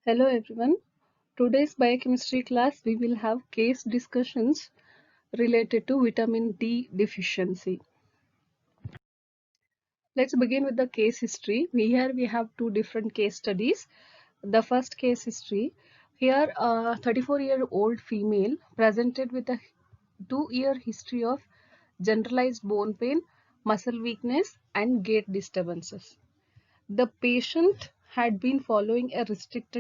Hello everyone. Today's biochemistry class we will have case discussions related to vitamin D deficiency. Let's begin with the case history. Here we have two different case studies. The first case history. Here a 34-year-old female presented with a 2-year history of generalized bone pain, muscle weakness and gait disturbances. The patient had been following a strict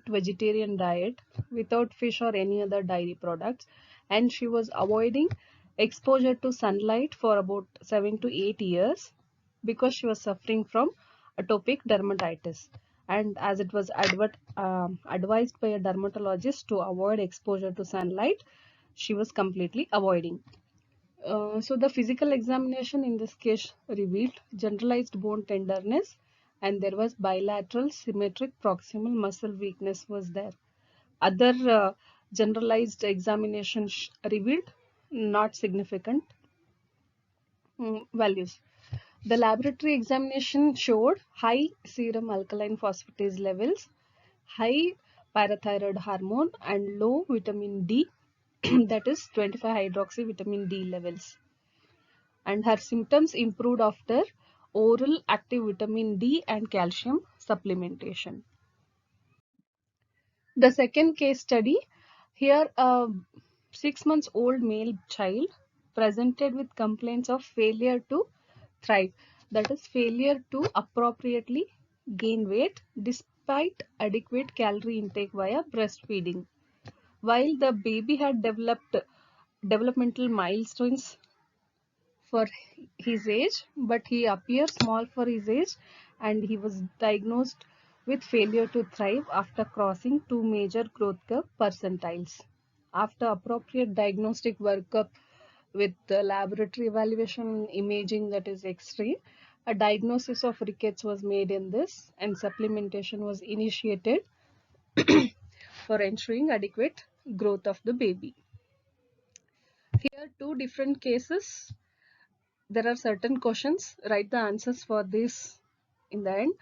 vegetarian diet without fish or any other dairy products, and she was avoiding exposure to sunlight for about 7 to 8 years because she was suffering from atopic dermatitis, and as it was advised by a dermatologist to avoid exposure to sunlight, she was completely avoiding. So the physical examination in this case revealed generalized bone tenderness, and there was bilateral symmetric proximal muscle weakness was there. Other generalized examination revealed not significant values. The laboratory examination showed high serum alkaline phosphatase levels, high parathyroid hormone and low vitamin D that is 25 hydroxy vitamin D levels, and her symptoms improved after oral active vitamin D and calcium supplementation. The second case study, here a 6 months old male child presented with complaints of failure to thrive, that is failure to appropriately gain weight despite adequate calorie intake via breastfeeding. While the baby had developed developmental milestones for his age, but he appeared small for his age, and he was diagnosed with failure to thrive after crossing two major growth curve percentiles. After appropriate diagnostic workup with the laboratory evaluation imaging, that is X-ray, a diagnosis of rickets was made in this, and supplementation was initiated for ensuring adequate growth of the baby. Here two different cases. There are certain questions. Write the answers for this in the end.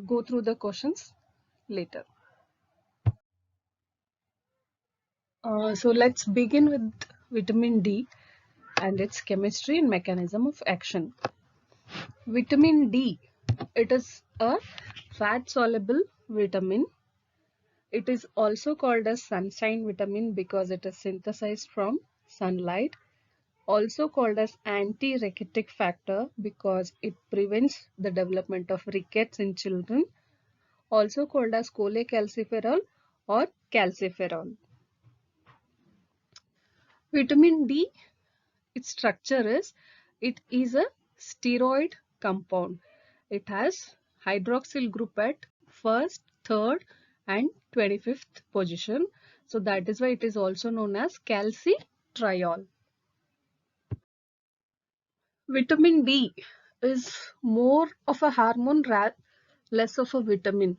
Go through the questions later. So let's begin with vitamin D and its chemistry and mechanism of action. Vitamin D, it is a fat soluble vitamin. It is also called as sunshine vitamin because it is synthesized from sunlight. Also called as anti-rickettic factor because it prevents the development of rickets in children. Also called as cholecalciferol or calciferol. Vitamin D, its structure is, it is a steroid compound. It has hydroxyl group at first, third and 25th position. So that is why it is also known as calcitriol. Vitamin D is more of a hormone, less of a vitamin,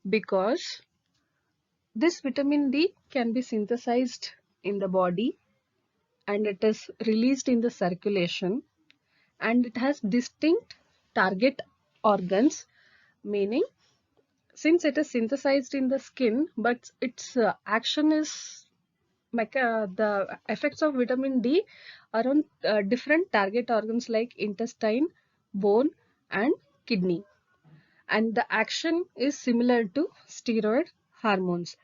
because this vitamin D can be synthesized in the body and it is released in the circulation, and it has distinct target organs, meaning since it is synthesized in the skin, but its action is the effects of vitamin D are on different target organs like intestine, bone and kidney, and the action is similar to steroid hormones.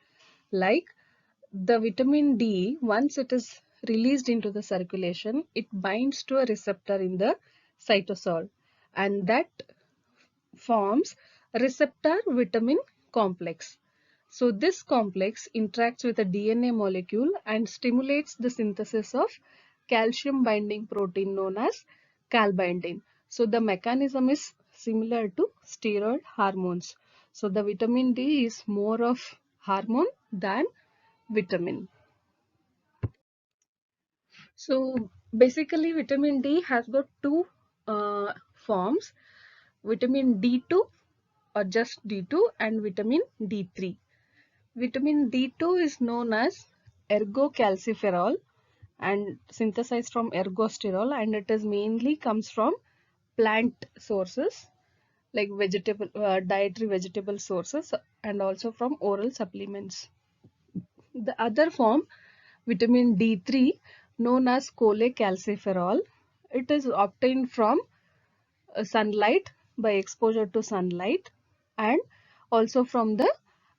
Like the vitamin D, once it is released into the circulation, it binds to a receptor in the cytosol, and that forms receptor vitamin complex. So this complex interacts with a DNA molecule and stimulates the synthesis of calcium binding protein known as calbindin. So the mechanism is similar to steroid hormones. So the vitamin D is more of hormone than vitamin. So basically vitamin D has got two forms, vitamin D2 or just D2 and vitamin D3. Vitamin D2 is known as ergocalciferol and synthesized from ergosterol, and it is mainly comes from plant sources. like vegetable dietary vegetable sources and also from oral supplements. The other form, vitamin D3, known as cholecalciferol, it is obtained from sunlight, by exposure to sunlight, and also from the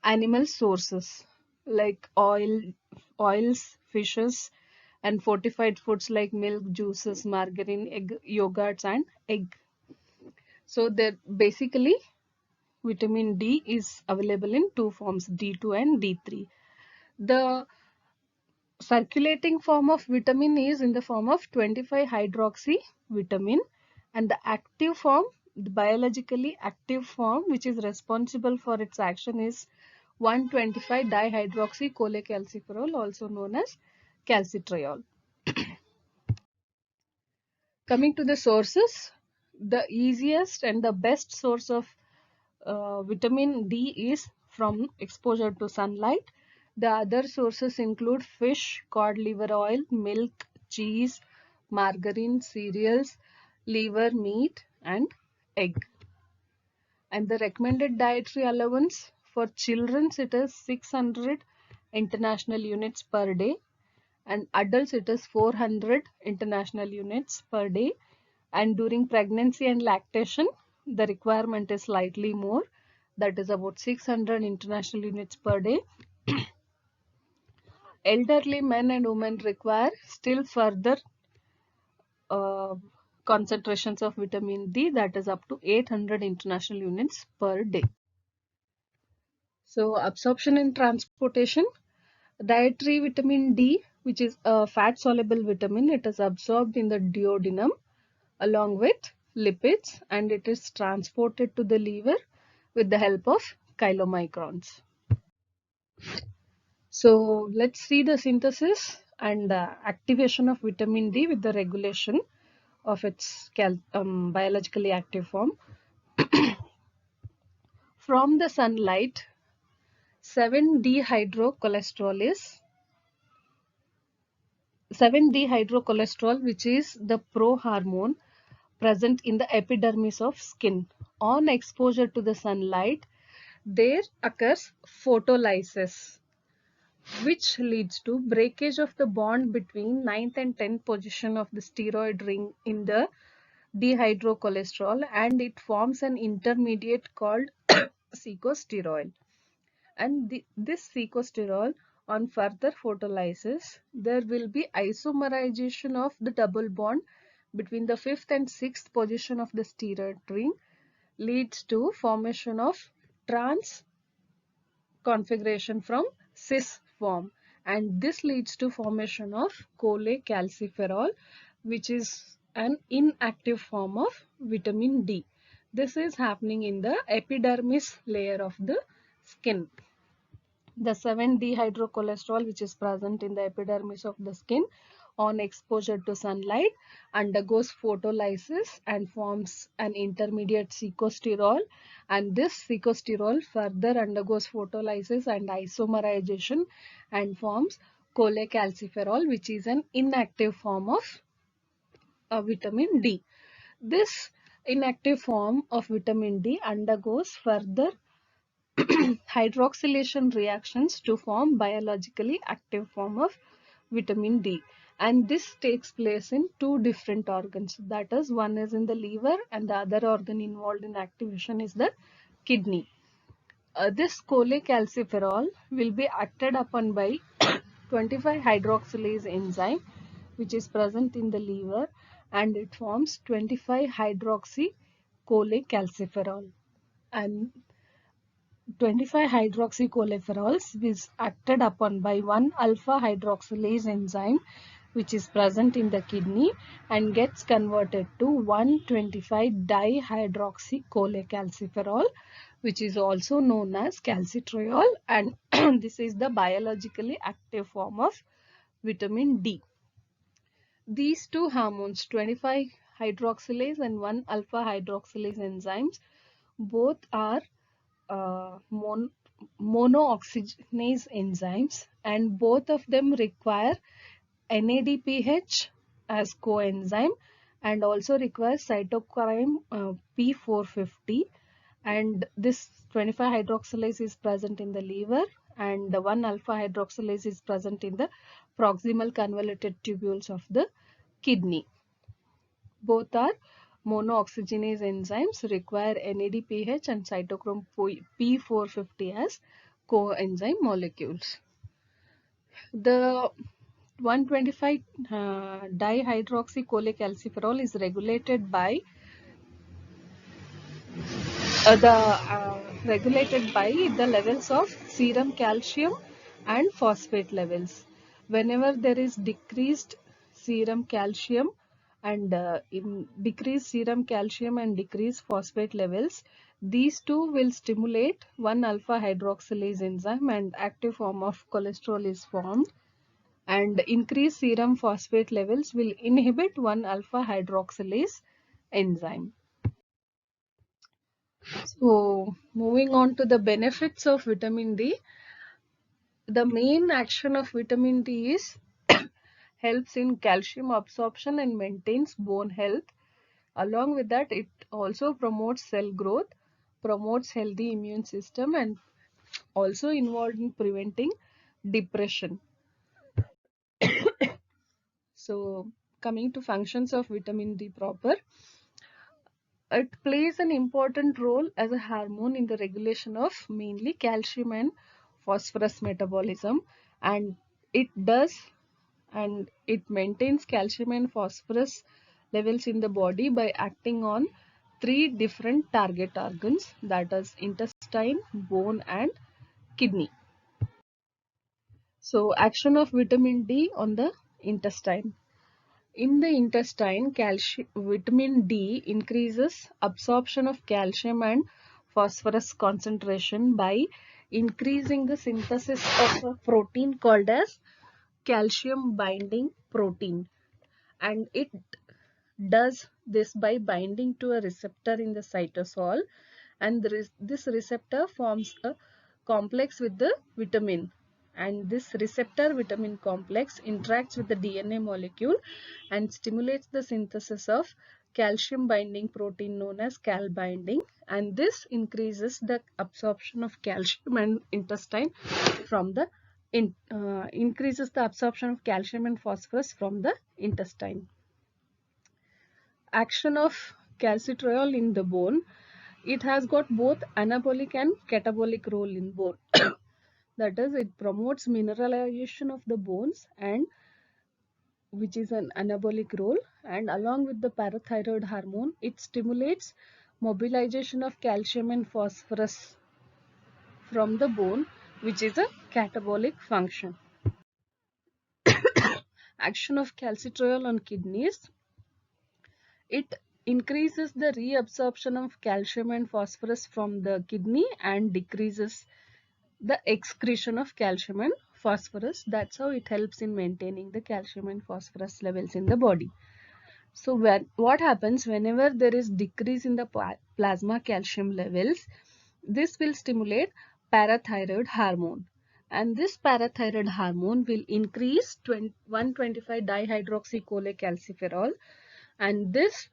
animal sources like oils, fishes, and fortified foods like milk, juices, margarine, egg, yogurts, and egg. So there basically vitamin D is available in two forms, D2 and D3. The circulating form of vitamin is in the form of 25-hydroxy vitamin, and the active form, the biologically active form which is responsible for its action, is 125-dihydroxy cholecalciferol, also known as calcitriol. Coming to the sources, the easiest and the best source of vitamin D is from exposure to sunlight. The other sources include fish, cod liver oil, milk, cheese, margarine, cereals, liver meat, and egg. And the recommended dietary allowance for children, it is 600 international units per day, and adults it is 400 international units per day. And during pregnancy and lactation, the requirement is slightly more, that is about 600 international units per day. Elderly men and women require still further uh, concentrations of vitamin D, that is up to 800 international units per day. So absorption and transportation, dietary vitamin D, which is a fat soluble vitamin, it is absorbed in the duodenum along with lipids, and it is transported to the liver with the help of chylomicrons. So let's see the synthesis and activation of vitamin D with the regulation of its biologically active form. From the sunlight, 7-dehydrocholesterol is 7-dehydrocholesterol, which is the prohormone present in the epidermis of skin. On exposure to the sunlight, there occurs photolysis, which leads to breakage of the bond between 9th and 10th position of the steroid ring in the dehydrocholesterol, and it forms an intermediate called secosterol. And this secosterol, on further photolysis, there will be isomerization of the double bond between the 5th and 6th position of the steroid ring, leads to formation of trans configuration from cis form, and this leads to formation of cholecalciferol, which is an inactive form of vitamin D. This is happening in the epidermis layer of the skin. The 7-dehydrocholesterol, which is present in the epidermis of the skin, on exposure to sunlight, undergoes photolysis and forms an intermediate secosterol, and this secosterol further undergoes photolysis and isomerization and forms cholecalciferol, which is an inactive form of vitamin D. This inactive form of vitamin D undergoes further hydroxylation reactions to form biologically active form of vitamin D, and this takes place in two different organs, that is, one is in the liver and the other organ involved in activation is the kidney. This cholecalciferol will be acted upon by 25 hydroxylase enzyme, which is present in the liver, and it forms 25 hydroxy cholecalciferol, and 25 hydroxycholesterol is acted upon by 1 alpha hydroxylase enzyme, which is present in the kidney, and gets converted to 125 dihydroxycholecalciferol, which is also known as calcitriol, and this is the biologically active form of vitamin D. These two hormones, 25 hydroxylase and 1 alpha hydroxylase enzymes, both are monooxygenase enzymes, and both of them require NADPH as coenzyme and also require cytochrome P450 and this 25 hydroxylase is present in the liver, and the 1 alpha hydroxylase is present in the proximal convoluted tubules of the kidney. Both are monooxygenase enzymes, require NADPH and cytochrome P450 as coenzyme molecules. The 125 dihydroxycholecalciferol is regulated by the levels of serum calcium and phosphate levels. Whenever there is decreased serum calcium and decreased serum calcium and decreased phosphate levels, these two will stimulate 1 alpha hydroxylase enzyme and active form of cholesterol is formed, and increased serum phosphate levels will inhibit 1 alpha hydroxylase enzyme. So, moving on to the benefits of vitamin D, the main action of vitamin D is helps in calcium absorption and maintains bone health. Along with that, it also promotes cell growth, promotes healthy immune system, and also involved in preventing depression. So, coming to functions of vitamin D proper, it plays an important role as a hormone in the regulation of mainly calcium and phosphorus metabolism, and it does and it maintains calcium and phosphorus levels in the body by acting on three different target organs, that is intestine, bone and kidney. So action of vitamin D on the intestine. In the intestine, vitamin D increases absorption of calcium and phosphorus concentration by increasing the synthesis of a protein called as calcium binding protein, and it does this by binding to a receptor in the cytosol, and this receptor forms a complex with the vitamin, and this receptor vitamin complex interacts with the DNA molecule and stimulates the synthesis of calcium binding protein known as cal binding, and this increases the absorption of calcium and intestine from the increases the absorption of calcium and phosphorus from the intestine. Action of calcitriol in the bone, it has got both anabolic and catabolic role in bone. That is, it promotes mineralization of the bones, and which is an anabolic role, and along with the parathyroid hormone, it stimulates mobilization of calcium and phosphorus from the bone, which is a catabolic function. Action of calcitriol on kidneys, it increases the reabsorption of calcium and phosphorus from the kidney and decreases the excretion of calcium and phosphorus. That's how it helps in maintaining the calcium and phosphorus levels in the body. So what happens whenever there is decrease in the plasma calcium levels, this will stimulate parathyroid hormone, and this parathyroid hormone will increase 125 dihydroxycholecalciferol, and this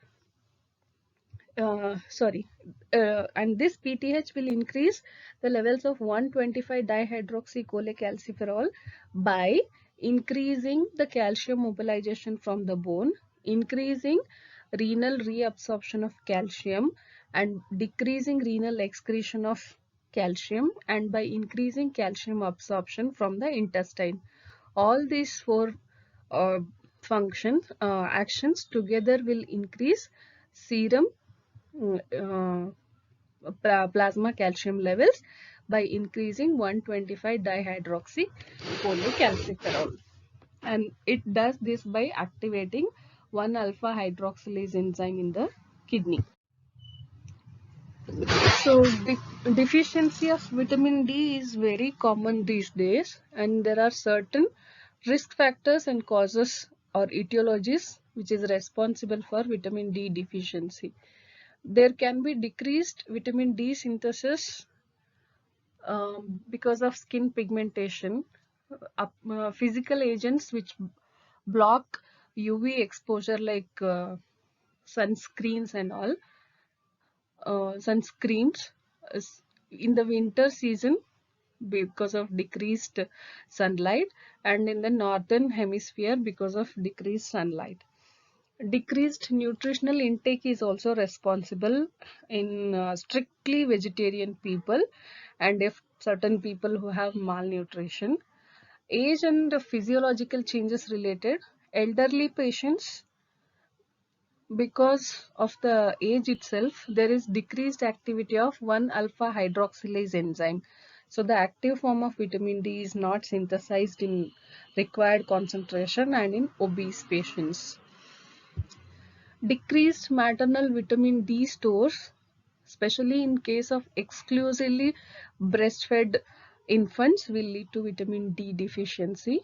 and this PTH will increase the levels of 125 dihydroxycholecalciferol by increasing the calcium mobilization from the bone, increasing renal reabsorption of calcium, and decreasing renal excretion of calcium, and by increasing calcium absorption from the intestine. All these four uh, actions together will increase serum plasma calcium levels by increasing 125 dihydroxycholecalciferol, and it does this by activating 1 alpha hydroxylase enzyme in the kidney. So deficiency of vitamin D is very common these days, and there are certain risk factors and causes or etiologies which is responsible for vitamin D deficiency. There can be decreased vitamin D synthesis because of skin pigmentation, physical agents which block UV exposure like sunscreens and all, sunscreens, in the winter season because of decreased sunlight, and in the northern hemisphere because of decreased sunlight. Decreased nutritional intake is also responsible in strictly vegetarian people, and if certain people who have malnutrition. Age and physiological changes related. Elderly patients, because of the age itself, there is decreased activity of 1-alpha hydroxylase enzyme. So the active form of vitamin D is not synthesized in required concentration and in obese patients. Decreased maternal vitamin D stores, especially in case of exclusively breastfed infants, will lead to vitamin D deficiency.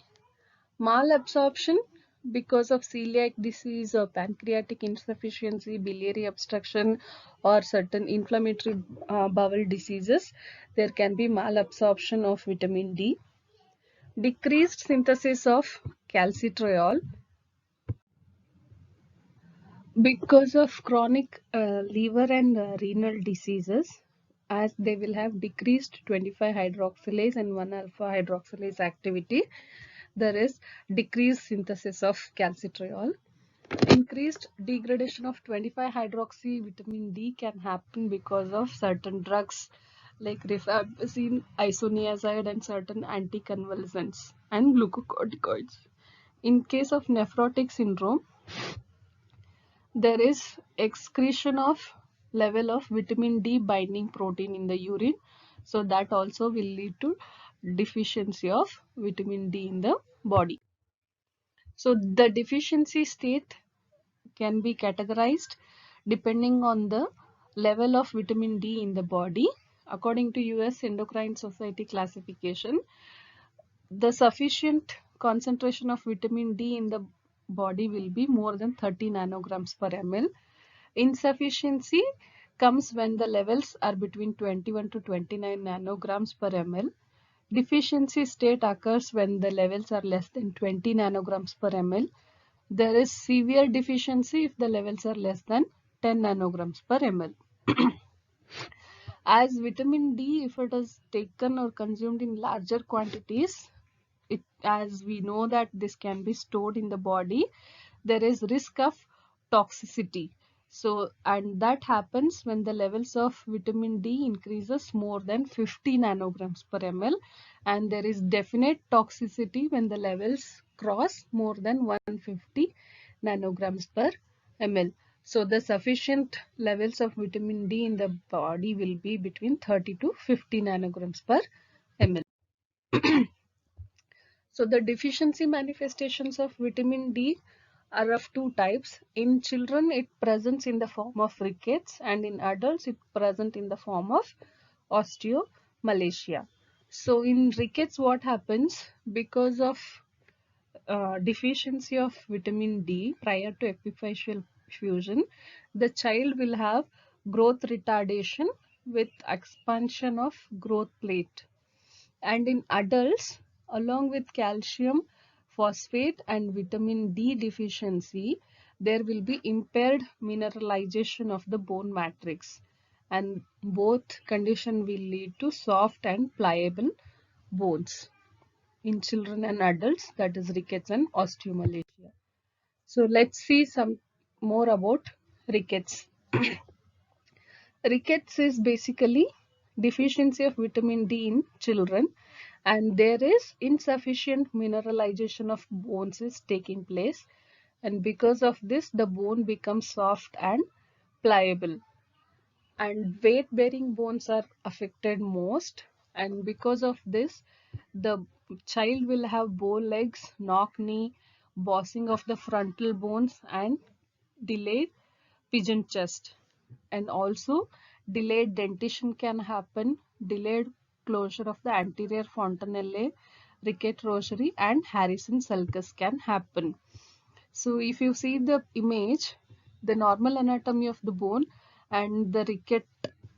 Malabsorption because of celiac disease or pancreatic insufficiency, biliary obstruction, or certain inflammatory bowel diseases, there can be malabsorption of vitamin D. Decreased synthesis of calcitriol because of chronic liver and renal diseases, as they will have decreased 25 hydroxylase and 1-alpha hydroxylase activity. There is decreased synthesis of calcitriol. Increased degradation of 25 hydroxy vitamin D can happen because of certain drugs like rifampicin, isoniazid, and certain anticonvulsants and glucocorticoids. In case of nephrotic syndrome, there is excretion of level of vitamin D binding protein in the urine, so that also will lead to deficiency of vitamin D in the body. So the deficiency state can be categorized depending on the level of vitamin D in the body. According to US Endocrine Society classification, the sufficient concentration of vitamin D in the body will be more than 30 nanograms per ml. Insufficiency comes when the levels are between 21 to 29 nanograms per ml. Deficiency state occurs when the levels are less than 20 nanograms per ml. There is severe deficiency if the levels are less than 10 nanograms per ml. As vitamin D, if it is taken or consumed in larger quantities, as we know that this can be stored in the body, there is risk of toxicity. So, and that happens when the levels of vitamin D increases more than 50 nanograms per ml, and there is definite toxicity when the levels cross more than 150 nanograms per ml. So the sufficient levels of vitamin D in the body will be between 30 to 50 nanograms per ml. So the deficiency manifestations of vitamin D are of two types. In children, it presents in the form of rickets, and in adults, it present in the form of osteomalacia. So in rickets, what happens? Because of deficiency of vitamin D prior to epiphyseal fusion, the child will have growth retardation with expansion of growth plate. And in adults, along with calcium, phosphate, and vitamin D deficiency, there will be impaired mineralization of the bone matrix, and both condition will lead to soft and pliable bones in children and adults, that is rickets and osteomalacia. So let's see some more about rickets. Rickets is basically deficiency of vitamin D in children, and there is insufficient mineralization of bones is taking place, and because of this the bone becomes soft and pliable, and weight bearing bones are affected most, and because of this the child will have bow legs, knock knee, bossing of the frontal bones, and delayed pigeon chest. And also delayed dentition can happen, delayed closure of the anterior fontanelle, ricket rosary, and Harrison sulcus can happen. So if you see the image, the normal anatomy of the bone and the ricket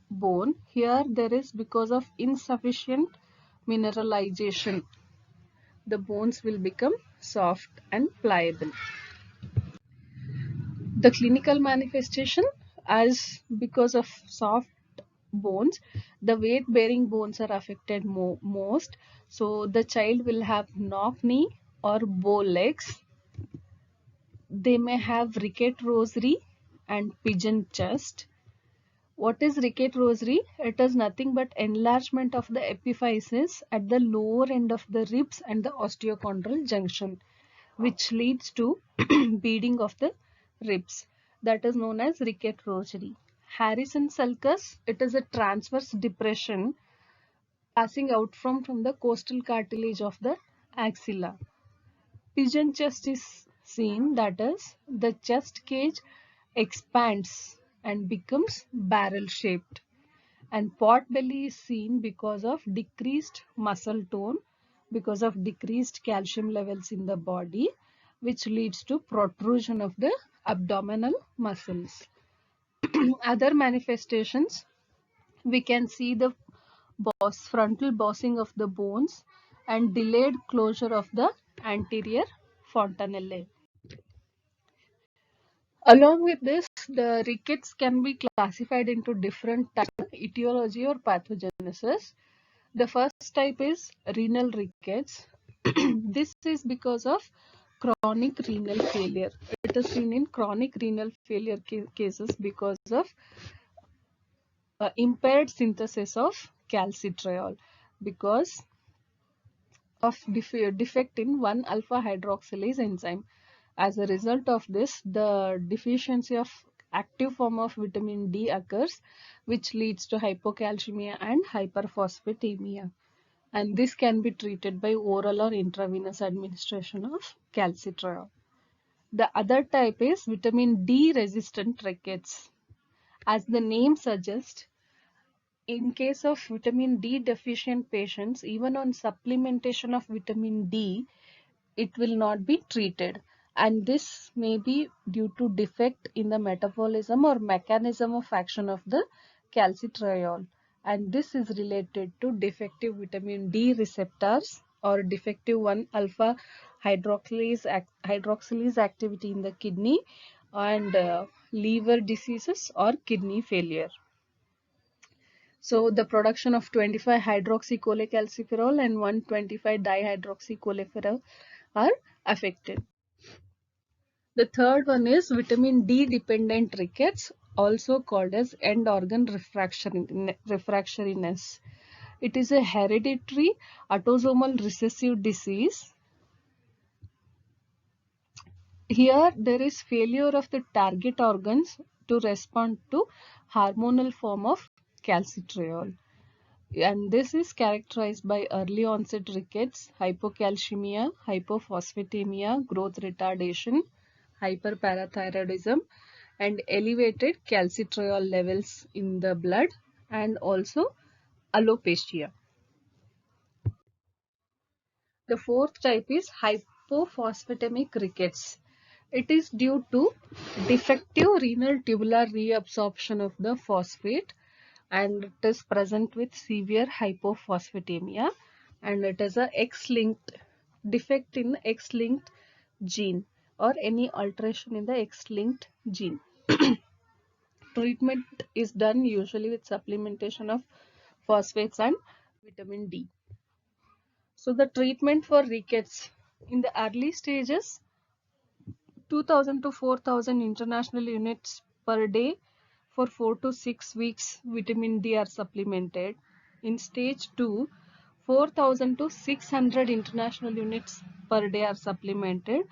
bone, here there is because of insufficient mineralization, the bones will become soft and pliable. The clinical manifestation, as because of soft bones, the weight bearing bones are affected most. So the child will have knock knee or bow legs. They may have ricket rosary and pigeon chest. What is ricket rosary? It is nothing but enlargement of the epiphysis at the lower end of the ribs and the osteochondral junction, which leads to beading of the ribs. That is known as ricket rosary. Harrison sulcus, it is a transverse depression passing out from the costal cartilage of the axilla. Pigeon chest is seen, that is, the chest cage expands and becomes barrel shaped. And pot belly is seen because of decreased muscle tone, because of decreased calcium levels in the body, which leads to protrusion of the abdominal muscles. Other manifestations, we can see the frontal bossing of the bones and delayed closure of the anterior fontanelle. Along with this, the rickets can be classified into different types of etiology or pathogenesis. The first type is renal rickets. This is because of chronic renal failure. It is seen in chronic renal failure cases because of impaired synthesis of calcitriol, because of defect in 1-alpha hydroxylase enzyme. As a result of this, the deficiency of active form of vitamin D occurs, which leads to hypocalcemia and hyperphosphatemia. And this can be treated by oral or intravenous administration of calcitriol. The other type is vitamin D resistant rickets. As the name suggests, in case of vitamin D deficient patients, even on supplementation of vitamin D, it will not be treated. And this may be due to defect in the metabolism or mechanism of action of the calcitriol. And this is related to defective vitamin D receptors or defective 1-alpha hydroxylase activity in the kidney and liver diseases or kidney failure. So the production of 25 hydroxycholecalciferol and 125 dihydroxycholesterol are affected. The third one is vitamin D dependent rickets, also called as end organ refractoriness. It is a hereditary autosomal recessive disease. Here there is failure of the target organs to respond to hormonal form of calcitriol. And this is characterized by early onset rickets, hypocalcemia, hypophosphatemia, growth retardation, hyperparathyroidism, and elevated calcitriol levels in the blood, and also alopecia. The fourth type is hypophosphatemic rickets. It is due to defective renal tubular reabsorption of the phosphate, and it is present with severe hypophosphatemia, and it is a X-linked defect in X-linked gene or any alteration in the X-linked gene. Treatment is done usually with supplementation of phosphates and vitamin D. So the treatment for rickets in the early stages, 2000 to 4000 international units per day for 4 to 6 weeks vitamin D are supplemented. In stage 2, 4000 to 600 international units per day are supplemented,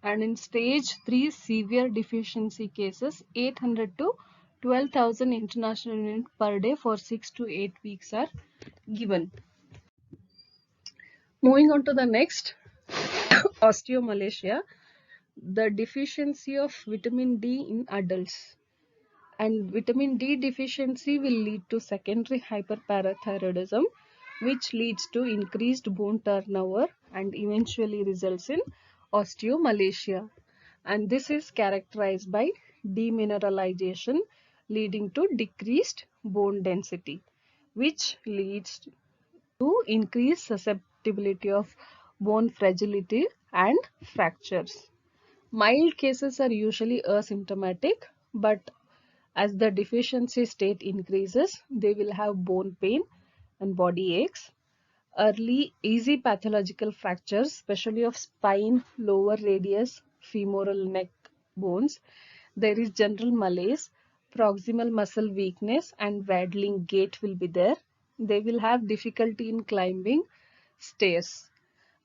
and in stage 3 severe deficiency cases 800 to 12,000 international units per day for 6 to 8 weeks are given. Moving on to the next, osteomalacia, the deficiency of vitamin D in adults. And vitamin D deficiency will lead to secondary hyperparathyroidism, which leads to increased bone turnover and eventually results in osteomalacia. And this is characterized by demineralization leading to decreased bone density, which leads to increased susceptibility of bone fragility and fractures. Mild cases are usually asymptomatic, but As the deficiency state increases, they will have bone pain and body aches. Early easy pathological fractures, especially of spine, lower radius, femoral neck bones. There is general malaise, proximal muscle weakness and waddling gait will be there. They will have difficulty in climbing stairs.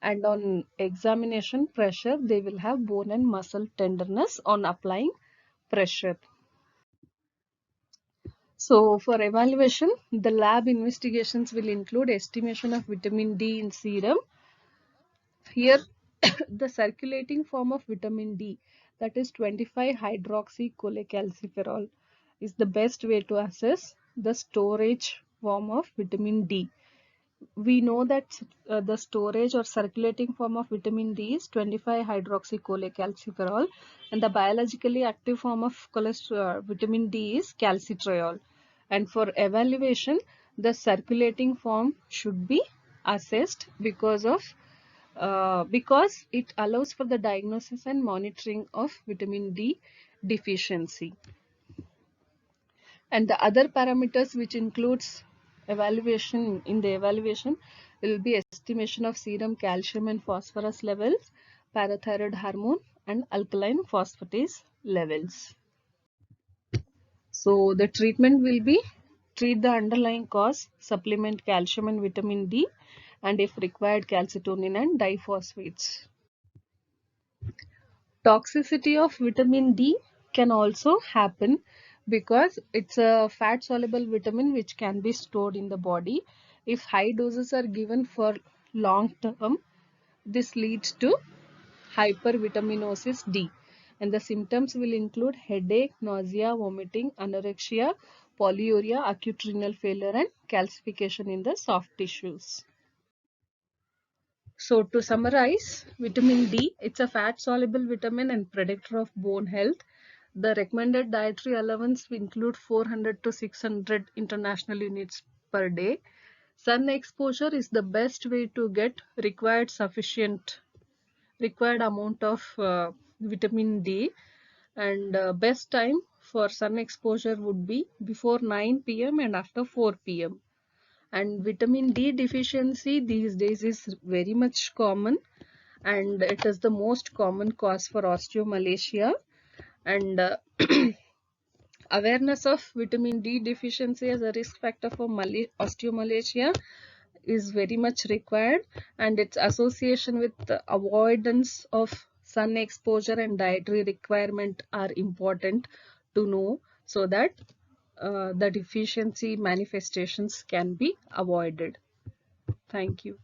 And on examination pressure, they will have bone and muscle tenderness on applying pressure. So for evaluation, the lab investigations will include estimation of vitamin D in serum. Here, the circulating form of vitamin D, that is 25-hydroxycholecalciferol, is the best way to assess the storage form of vitamin D. We know that the storage or circulating form of vitamin D is 25-hydroxycholecalciferol, and the biologically active form of vitamin D is calcitriol. And for evaluation, the circulating form should be assessed because it allows for the diagnosis and monitoring of vitamin D deficiency. And the other parameters which includes evaluation will be estimation of serum calcium and phosphorus levels, parathyroid hormone and alkaline phosphatase levels. So the treatment will be treat the underlying cause, supplement calcium and vitamin D, and if required calcitonin and diphosphates. Toxicity of vitamin D can also happen because it's a fat soluble vitamin which can be stored in the body. If high doses are given for long term, this leads to hypervitaminosis D, and the symptoms will include headache, nausea, vomiting, anorexia, polyuria, acute renal failure and calcification in the soft tissues. So to summarize, vitamin D, it's a fat soluble vitamin and predictor of bone health. The recommended dietary allowance include 400 to 600 international units per day. Sun exposure is the best way to get required amount of vitamin D, and best time for sun exposure would be before 9 p.m. and after 4 p.m. And vitamin D deficiency these days is very much common, and it is the most common cause for osteomalacia. And awareness of vitamin D deficiency as a risk factor for osteomalacia is very much required, and its association with the avoidance of sun exposure and dietary requirement are important to know, so that the deficiency manifestations can be avoided. Thank you.